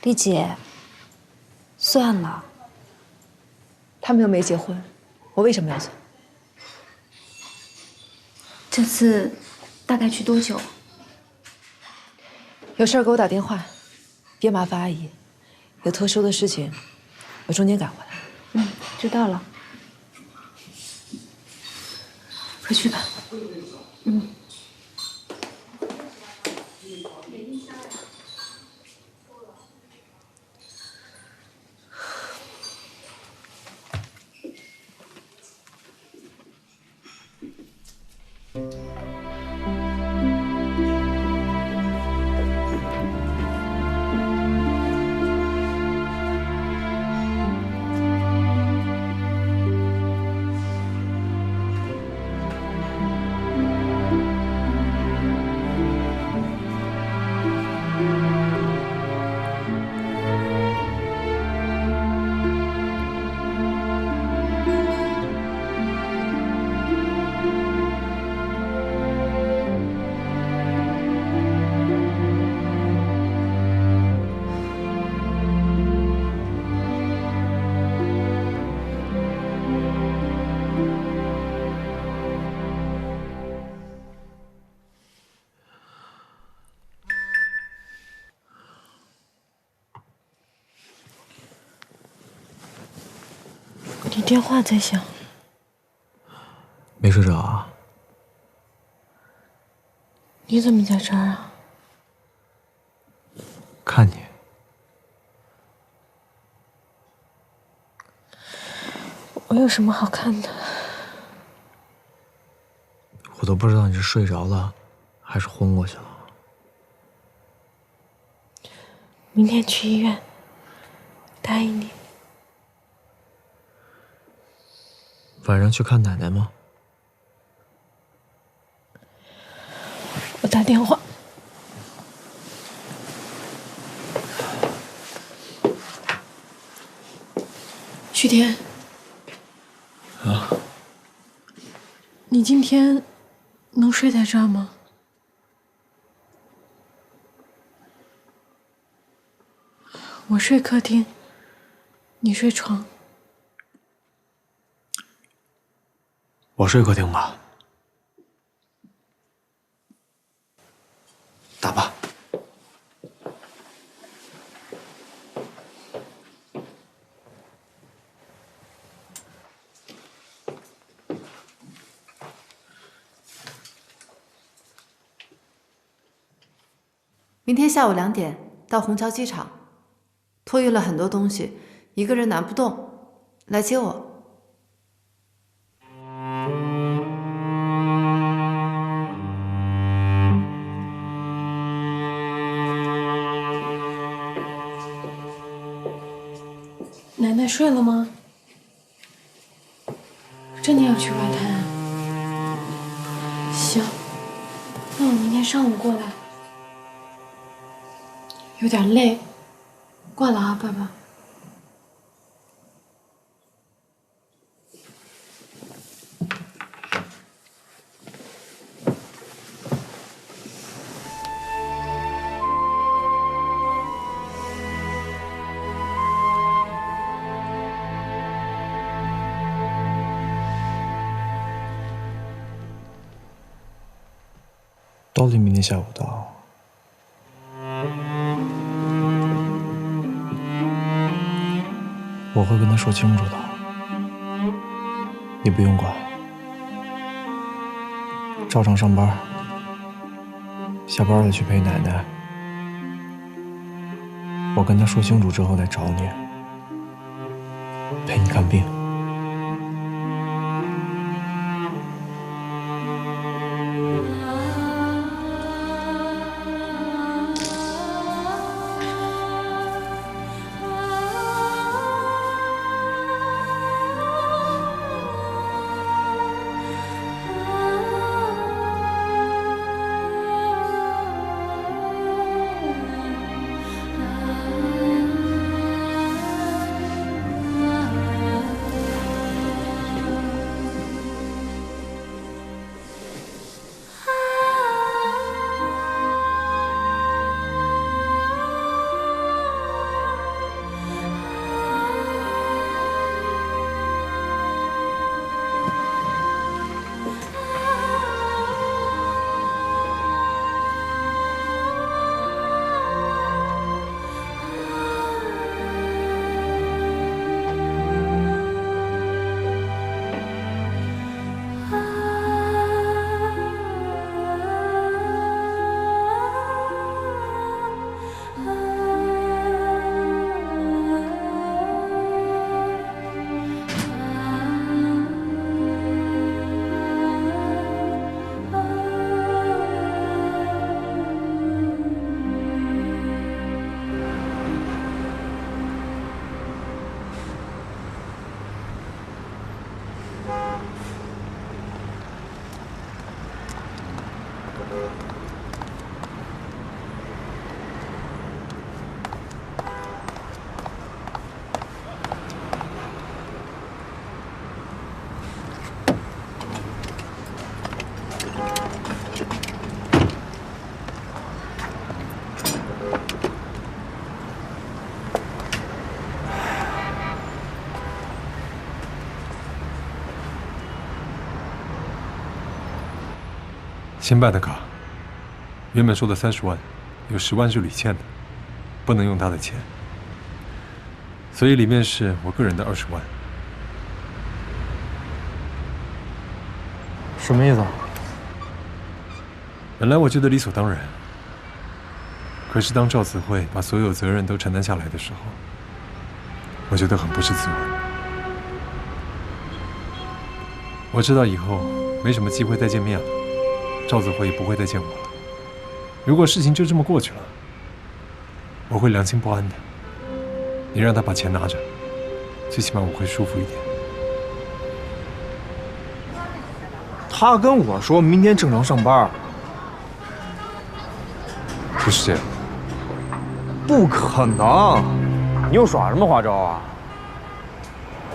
丽姐，算了，他们又没结婚，我为什么要走？这次大概去多久？有事儿给我打电话，别麻烦阿姨。有特殊的事情，我中间赶回来。知道了。快去吧。你电话在响。没睡着啊？你怎么在这儿啊？看你。我有什么好看的？我都不知道你是睡着了，还是昏过去了。明天去医院，答应你。晚上去看奶奶吗？我打电话。徐天。啊？你今天能睡在这儿吗？我睡客厅，你睡床。我睡客厅吧。打吧。明天下午2点到虹桥机场，托运了很多东西，一个人拿不动，来接我。奶奶睡了吗？真的要去外滩啊？行，那我明天上午过来。有点累，挂了啊，爸爸。到底明天下午到。我会跟他说清楚的，你不用管，照常上班，下班了去陪奶奶。我跟他说清楚之后再找你，陪你看病。新办的卡，原本说的30万，有10万是吕倩的，不能用她的钱，所以里面是我个人的20万。什么意思啊？本来我觉得理所当然，可是当赵子慧把所有责任都承担下来的时候，我觉得很不是滋味。我知道以后没什么机会再见面了，赵子慧也不会再见我了。如果事情就这么过去了，我会良心不安的。你让他把钱拿着，最起码我会舒服一点。他跟我说明天正常上班。不是这样。不可能！你又耍什么花招啊？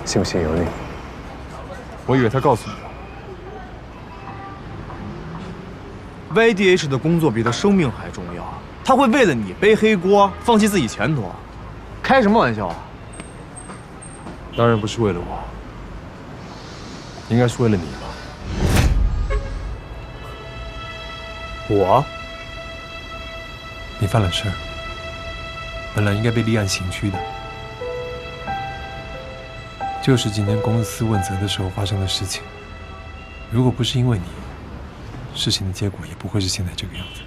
信不信由你。我以为他告诉你了。YDH 的工作比他生命还重要，他会为了你背黑锅，放弃自己前途？开什么玩笑啊！当然不是为了我，应该是为了你吧。我？你犯了事儿，本来应该被立案刑拘的，就是今天公司问责的时候发生的事情。如果不是因为你，事情的结果也不会是现在这个样子。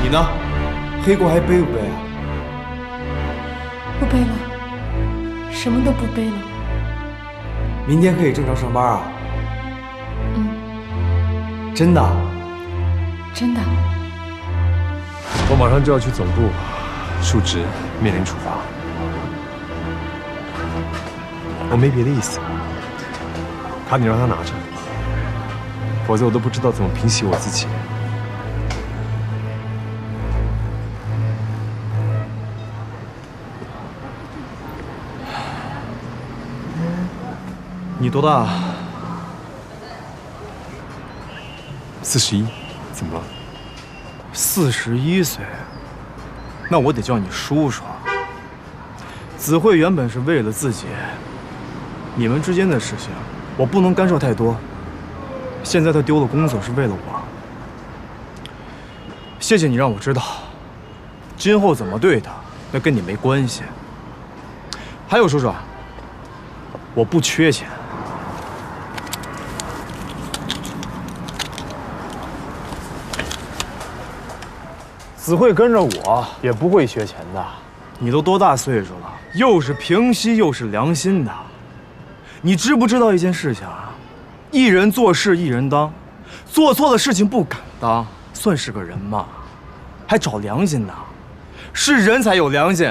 你呢？黑锅还背不背啊？不背了，什么都不背了。明天可以正常上班啊？嗯，真的？真的。我马上就要去总部述职，面临处罚。我没别的意思，卡你让他拿着，否则我都不知道怎么平息我自己。你多大？41，怎么了？41岁，那我得叫你叔叔。子慧原本是为了自己，你们之间的事情我不能干涉太多。现在她丢了工作是为了我，谢谢你让我知道，今后怎么对她，那跟你没关系。还有叔叔，我不缺钱。子慧跟着我也不会缺钱的。你都多大岁数了，又是平息又是良心的。你知不知道一件事情啊？一人做事一人当，做错了事情不敢当，算是个人吗？还找良心呢？是人才有良心。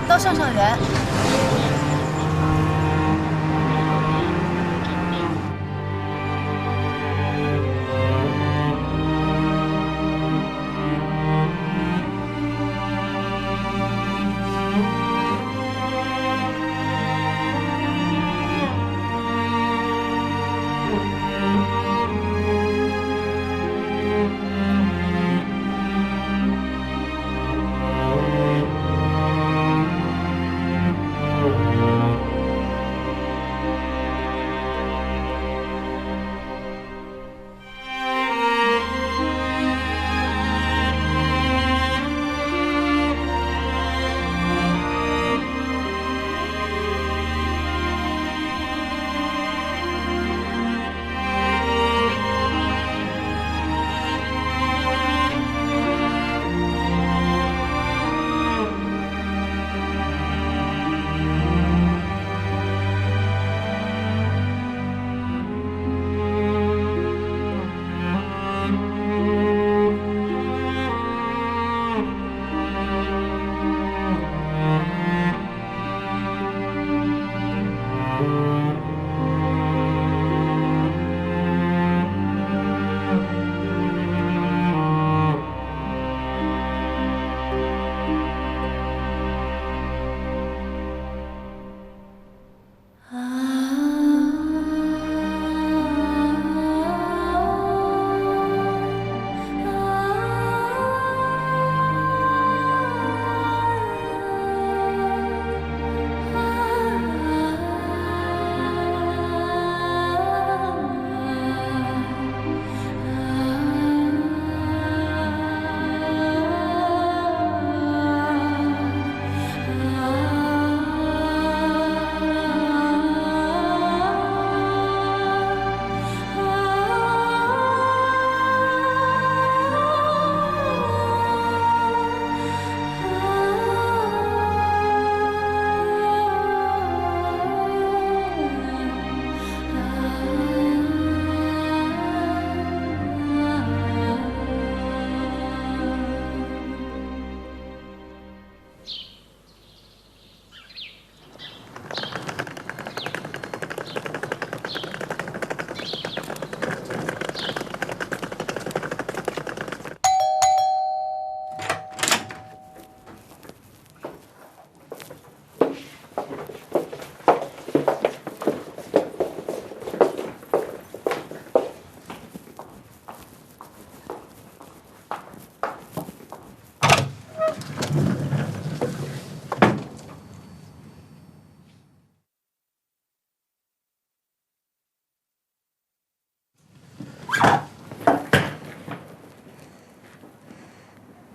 到上上元。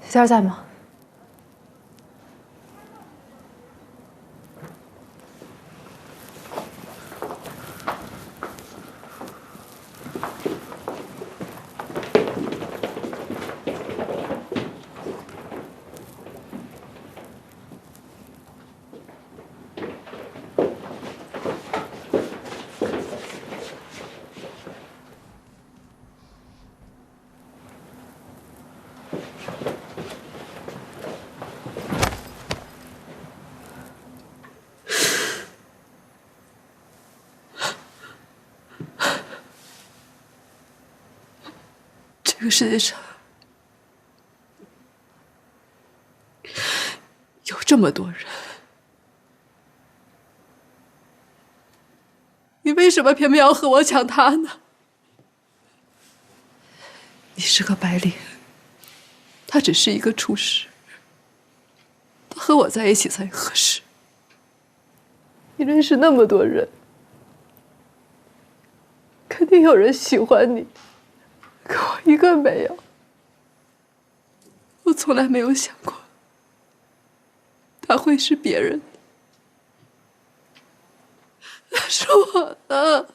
徐天在吗？这个世界上有这么多人，你为什么偏偏要和我抢他呢？你是个白领，他只是一个厨师，他和我在一起才合适。你认识那么多人，肯定有人喜欢你。可我一个没有，我从来没有想过他会是别人的，他是我的。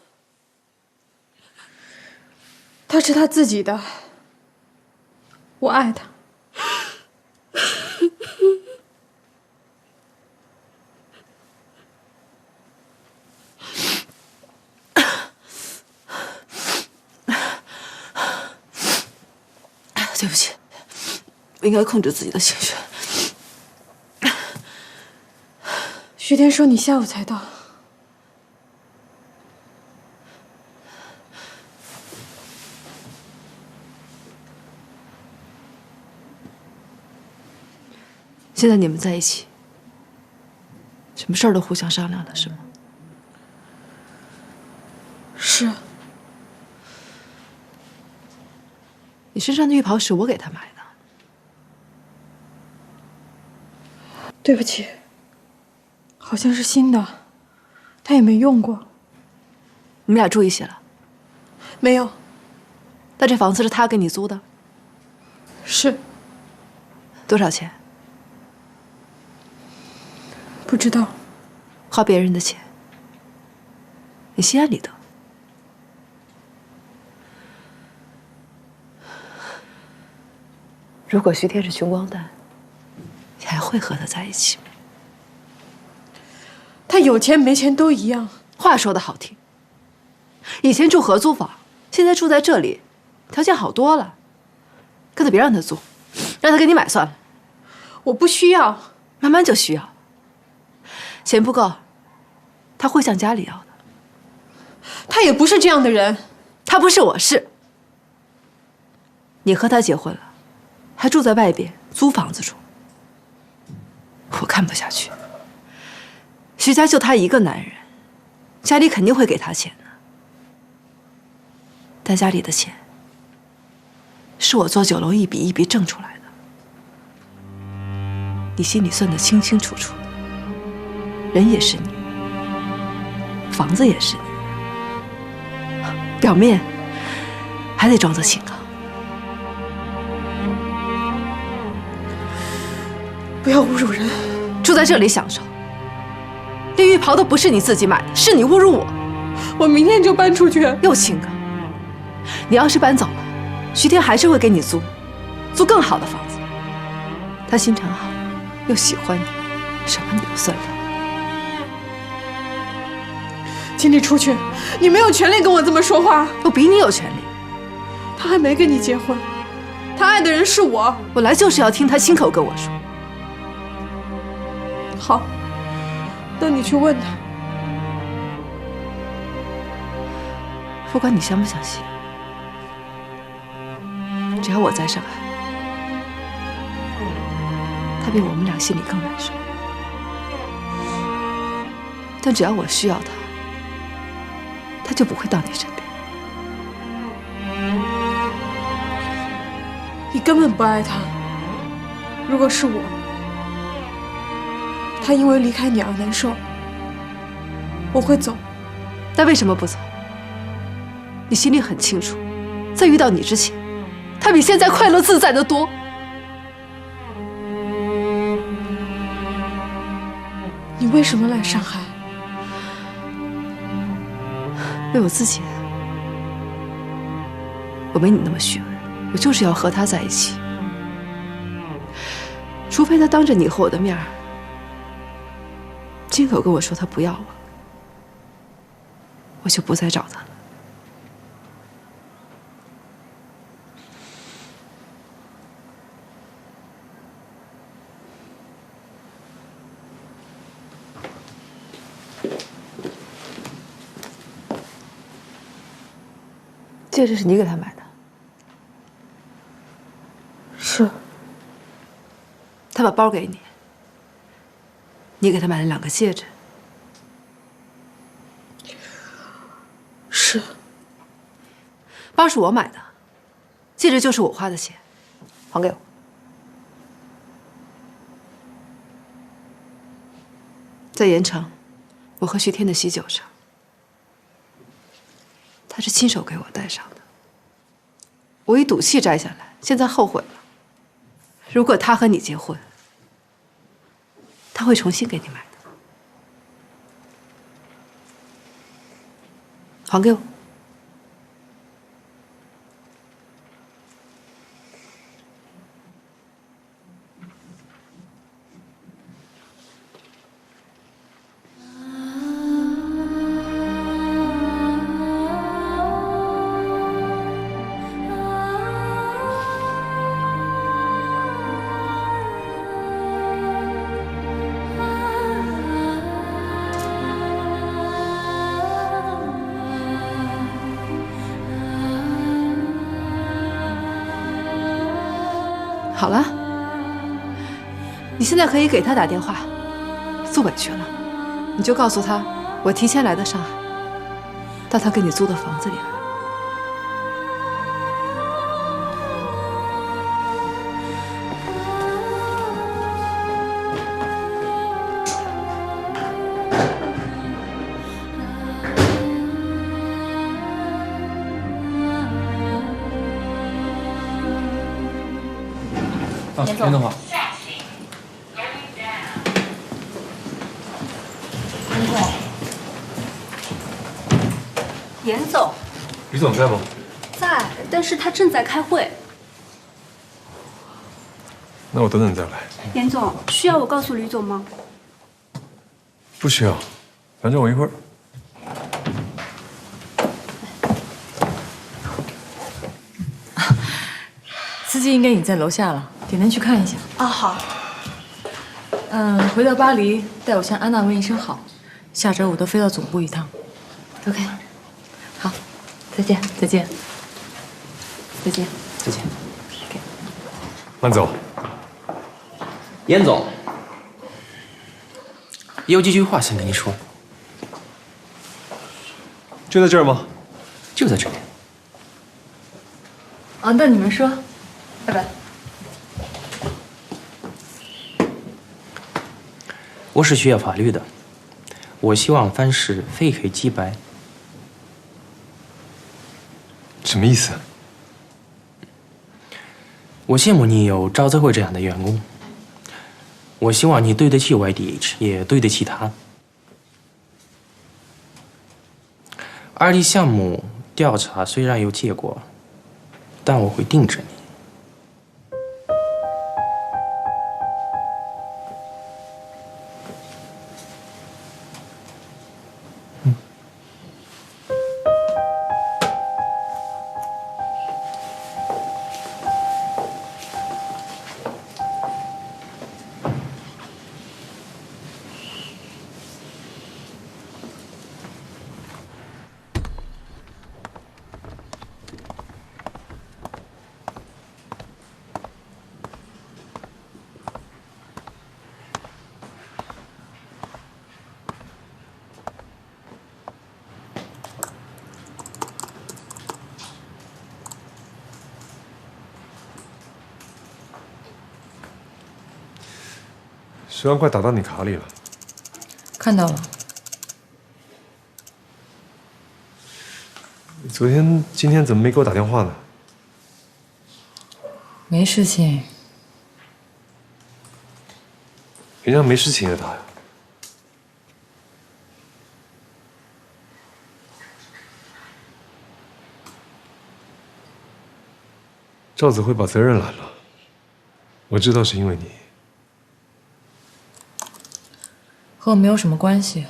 他是他自己的，我爱他。对不起，我应该控制自己的情绪。徐天说你下午才到，现在你们在一起，什么事儿都互相商量了，是吗？是。你身上的浴袍是我给他买的。对不起，好像是新的，他也没用过。你们俩住一起了？没有。那这房子是他给你租的？是。多少钱？不知道。花别人的钱，你心安理得。如果徐天是穷光蛋，你还会和他在一起吗？他有钱没钱都一样。话说的好听，以前住合租房，现在住在这里，条件好多了。干脆别让他租，让他给你买算了。我不需要，慢慢就需要。钱不够，他会向家里要的。他也不是这样的人。他不是，我是。你和他结婚了，还住在外边租房子住，我看不下去。徐家就他一个男人，家里肯定会给他钱的，但家里的钱是我做酒楼一笔一笔挣出来的，你心里算得清清楚楚的。人也是你，房子也是你，表面还得装作清高。不要侮辱人。住在这里享受，连浴袍都不是你自己买的，是你侮辱我。我明天就搬出去。又清高。你要是搬走了，徐天还是会给你租更好的房子。他心肠好，又喜欢你，什么你都算了。请你出去，你没有权利跟我这么说话。我比你有权利。他还没跟你结婚，他爱的人是我。我来就是要听他亲口跟我说。好，那你去问他。不管你相不相信，只要我在上海，他比我们俩心里更难受。但只要我需要他，他就不会到你身边。你根本不爱他。如果是我，他因为离开你而难受，我会走。那为什么不走？你心里很清楚，在遇到你之前，他比现在快乐自在得多。为什么来上海？为我自己。我没你那么虚伪，我就是要和他在一起。除非他当着你和我的面儿，亲口跟我说他不要我，我就不再找他了。戒指是你给他买的？是。他把包给你，你给他买了2个戒指。是。包是我买的，戒指就是我花的钱，还给我。在盐城，我和徐天的喜酒上，他是亲手给我戴上的。我一赌气摘下来，现在后悔了。如果他和你结婚，他会重新给你买的。还给我。好了，你现在可以给他打电话，坐委屈了，你就告诉他我提前来的上海，到他给你租的房子里来。严总好。严总，李总在吗？在，但是他正在开会。那我等等再来。严总，需要我告诉吕总吗？不需要，反正我一会儿。司机应该已在楼下了，点点去看一下。啊，好。回到巴黎，代我向安娜问一声好。下周我都飞到总部一趟。OK。好，再见，再见，再见，再见。慢走。严总，有几句话想跟你说。就在这儿吗？就在这里。那你们说，拜拜。我是学法律的，我希望凡事非黑即白。什么意思？我羡慕你有赵泽慧这样的员工。我希望你对得起 YDH， 也对得起他。RD 项目调查虽然有结果，但我会盯着你。10万块打到你卡里了。看到了。昨天、今天怎么没给我打电话呢？没事情。人家没事情也打呀。赵子慧把责任揽了，我知道是因为你。和我没有什么关系，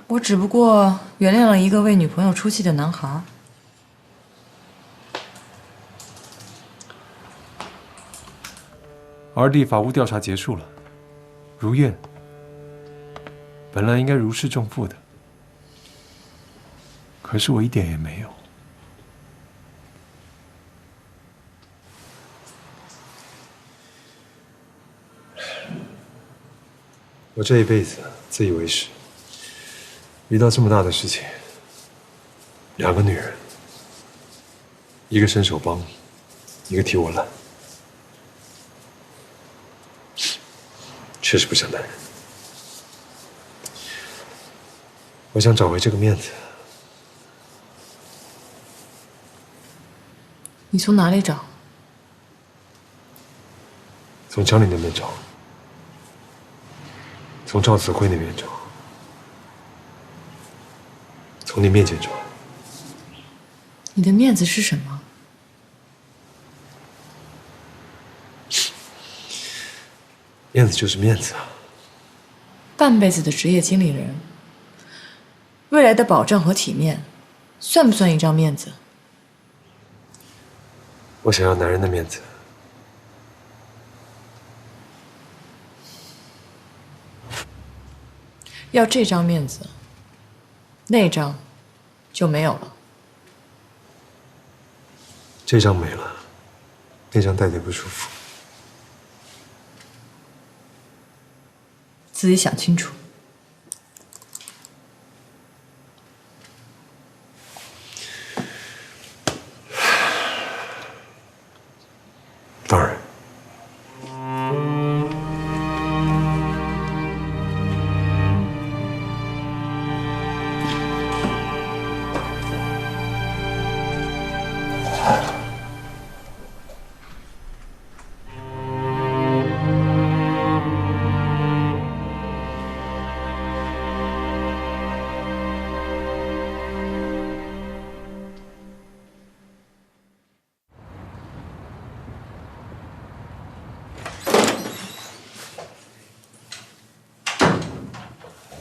我只不过原谅了一个为女朋友出气的男孩。二弟法务调查结束了，如愿。本来应该如释重负的，可是我一点也没有。我这一辈子自以为是，遇到这么大的事情，两个女人，一个伸手帮，一个替我揽，确实不像男人。我想找回这个面子。你从哪里找？从江里那边找，从赵子慧那边找，从你面前找。你的面子是什么？面子就是面子啊。半辈子的职业经理人，未来的保障和体面，算不算一张面子？我想要男人的面子。要这张面子，那张就没有了。这张没了，那张戴得不舒服。自己想清楚。当然。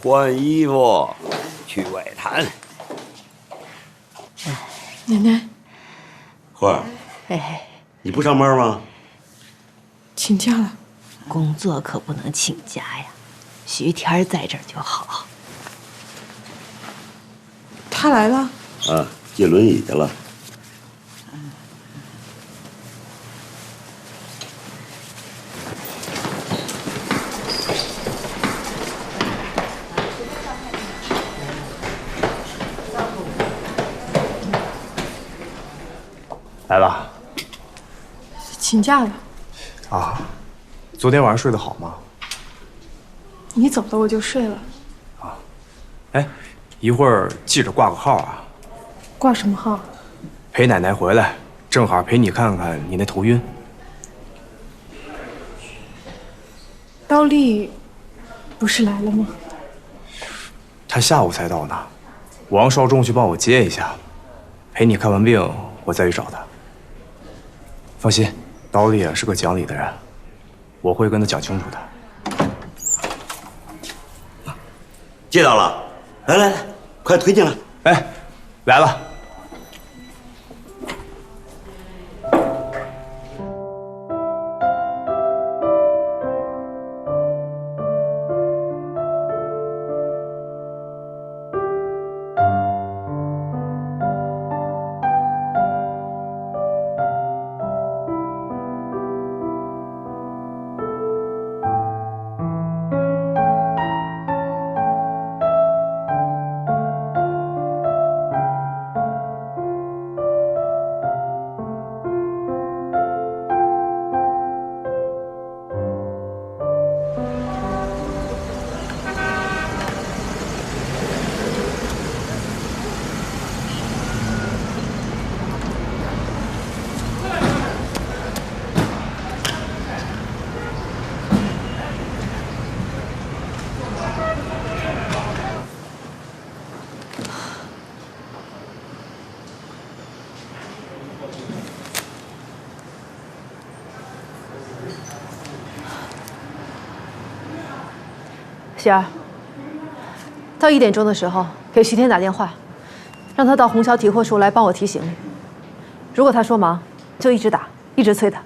换衣服，去外滩。奶奶，慧儿，哎，你不上班吗？请假了。工作可不能请假呀，徐天在这儿就好。他来了。啊，借轮椅去了。来了。请假了。啊，昨天晚上睡得好吗？你走了我就睡了。哎，一会儿记着挂个号啊。挂什么号？陪奶奶回来，正好陪你看看你那头晕。刀丽不是来了吗？她下午才到呢，我让少仲去帮我接一下，陪你看完病，我再去找她。放心，刀丽也是个讲理的人，我会跟她讲清楚的。接到了，来来来，快推进来。哎，来了。希儿，到1点钟的时候给徐天打电话，让他到虹桥提货处来帮我提行李。如果他说忙，就一直打，一直催他。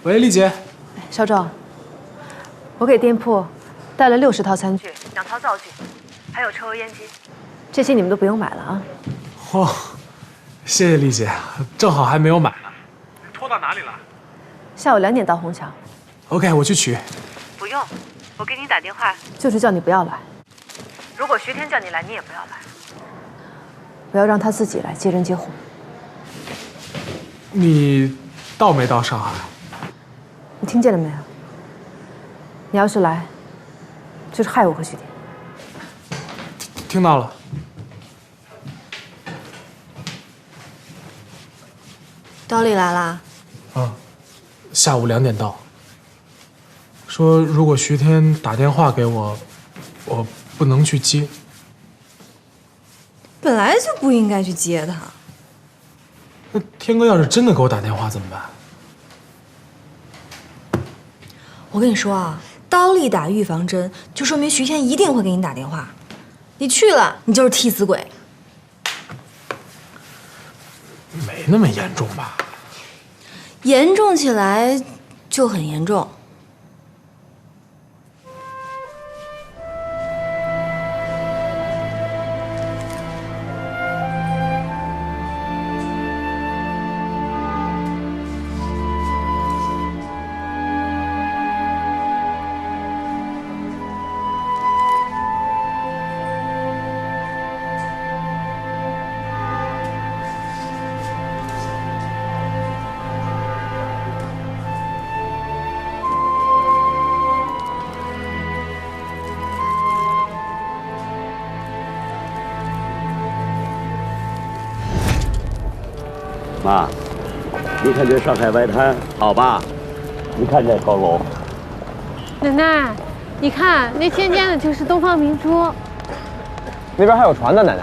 喂，丽姐。邵仲，我给店铺带了60套餐具、2套灶具，还有抽油烟机，这些你们都不用买了啊。哦，谢谢丽姐，正好还没有买呢。你拖到哪里了？下午2点到虹桥。OK， 我去取。不用，我给你打电话就是叫你不要来。如果徐天叫你来，你也不要来。我要让他自己来接人接货。你到没到上海？你听见了没有？你要是来，就是害我和徐天。听到了。刀丽来啦？下午2点到。说如果徐天打电话给我，我不能去接。本来就不应该去接他。那天哥要是真的给我打电话怎么办？我跟你说啊，刀丽打预防针，就说明徐天一定会给你打电话。你去了，你就是替死鬼。没那么严重吧？严重起来就很严重。妈，你看这上海外滩好吧？你看这高楼。奶奶，你看那尖尖的就是东方明珠。那边还有船呢，奶奶。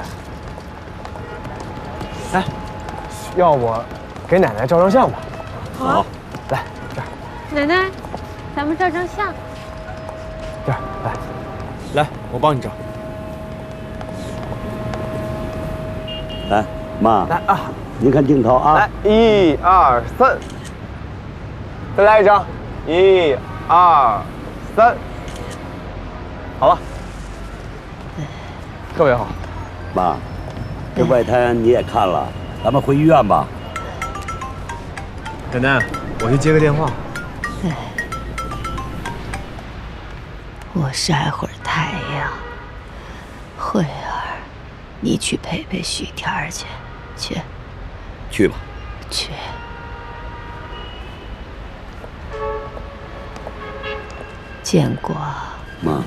哎，要我给奶奶照张相吧？好，来这儿。奶奶，咱们照张相。这儿来，我帮你照。来，妈，来啊！您看镜头啊！来，1、2、3，再来一张，1、2、3，好了，特别好。妈，这外滩你也看了，咱们回医院吧。奶奶，我去接个电话。我晒会儿太阳。慧儿，你去陪陪许天儿去，去吧。去。建国，妈，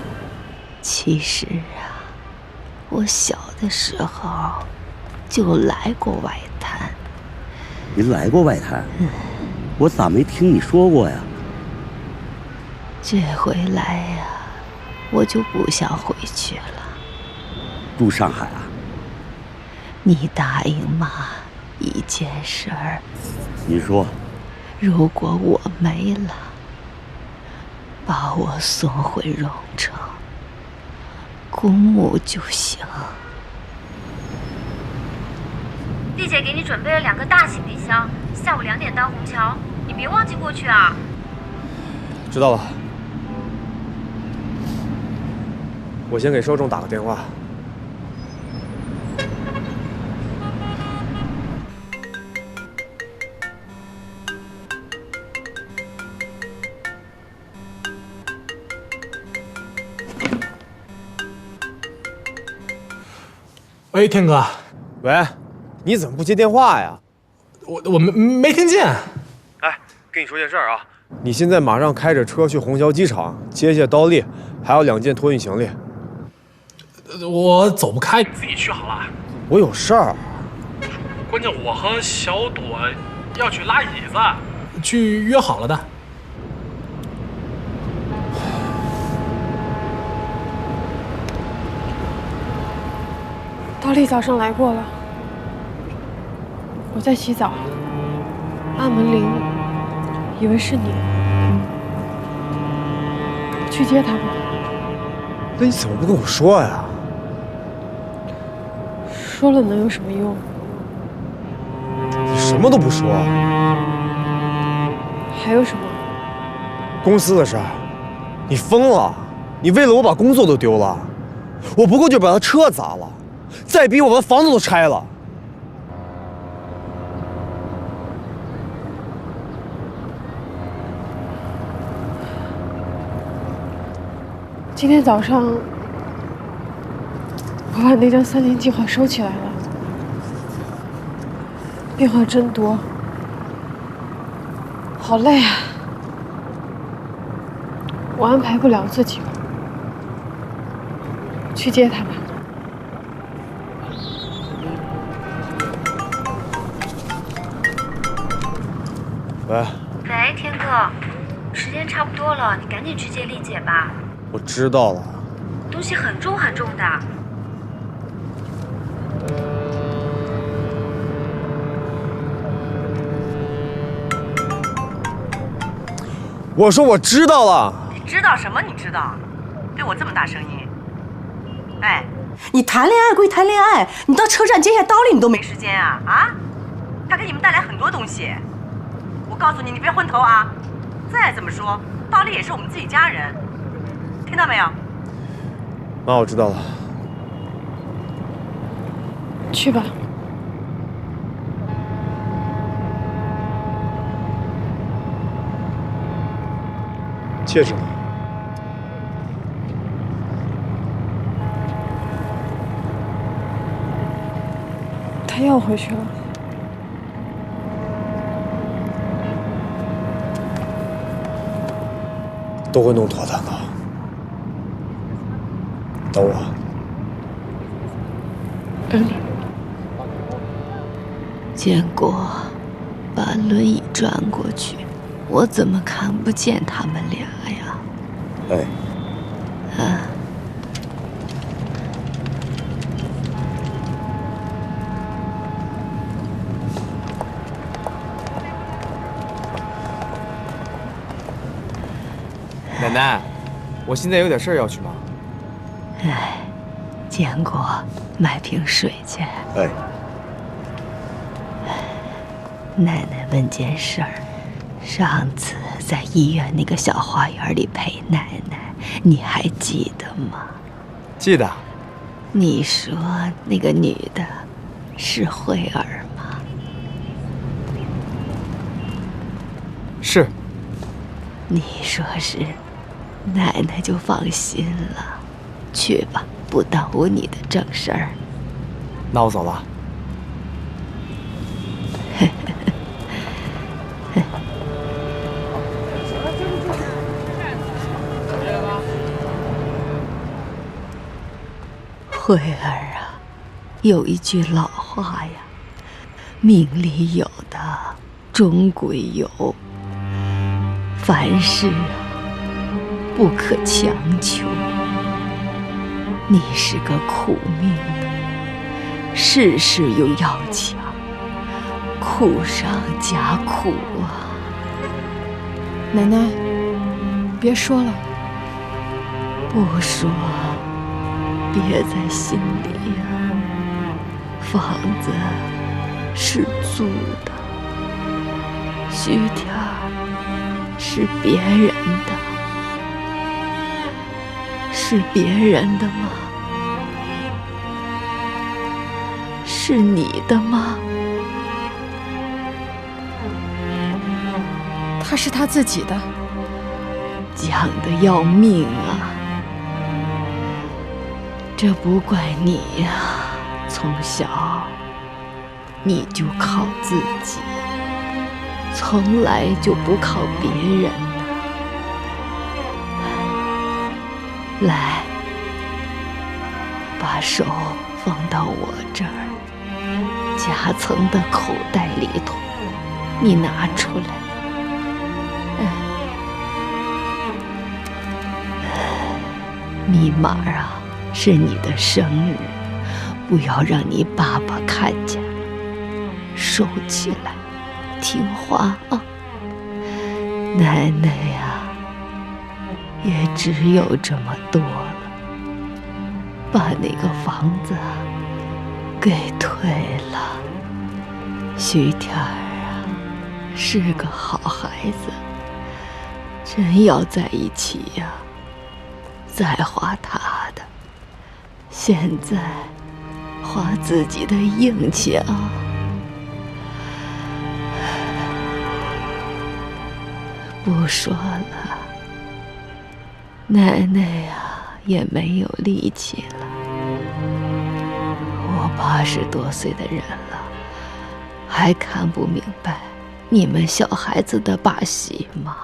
其实啊，我小的时候就来过外滩。您来过外滩？我咋没听你说过呀？这回来呀，我就不想回去了。住上海啊？你答应妈一件事儿。你说。如果我没了，把我送回荣城，公墓就行。丽姐给你准备了2个大行李箱，下午2点到虹桥，你别忘记过去啊。知道了。我先给邵仲打个电话。喂，天哥。喂，你怎么不接电话呀？我没听见。哎，跟你说件事啊，你现在马上开着车去虹桥机场接下刀丽，还有2件托运行李。我走不开，你自己去好了。我有事儿。关键我和小朵要去拉椅子，去约好了的。高丽早上来过了，我在洗澡，按门铃，以为是你，我去接她吧。那你怎么不跟我说呀？说了能有什么用？你什么都不说。还有什么？公司的事儿，你疯了？你为了我把工作都丢了？我不过就把他车砸了，再逼我把房子都拆了。今天早上，我把那张3年计划收起来了，变化真多，好累啊！我安排不了自己了，去接他吧。喂，喂，天哥，时间差不多了，你赶紧去接丽姐吧。我知道了。东西很重很重的。我说我知道了。你知道什么？你知道？对我这么大声音？哎，你谈恋爱归谈恋爱，你到车站接下刀丽你都没时间啊？啊？他给你们带来很多东西，我告诉你，你别昏头啊！再怎么说，刀丽也是我们自己家人，听到没有？妈，我知道了。去吧。戒指呢？他要回去了。都会弄妥当的。等我。建国，把轮椅转过去，我怎么看不见他们俩呀？哎。啊。奶奶，我现在有点事儿要去忙。哎，建国，买瓶水去。哎。奶奶问件事儿，上次在医院那个小花园里陪奶奶，你还记得吗？记得。你说那个女的是慧儿吗？是。你说是，奶奶就放心了。去吧，不耽误你的正事儿。那我走了。慧儿啊，有一句老话呀，命里有的终归有，凡事啊不可强求。你是个苦命的，事事又要强，苦上加苦啊！奶奶，别说了。不说，憋在心里呀。房子是租的，徐天是别人的，是别人的吗？是你的吗？他是他自己的。犟得要命啊！这不怪你呀，从小你就靠自己，从来就不靠别人的。来，把手放到我这儿，夹层的口袋里头，你拿出来。密码啊，是你的生日，不要让你爸爸看见了，收起来，听话啊。奶奶呀，也只有这么多了，把那个房子给退了。徐天儿啊，是个好孩子，真要在一起呀，再花他的。现在花自己的硬气啊！不说了，奶奶呀也没有力气了。我80多岁的人了，还看不明白你们小孩子的把戏吗？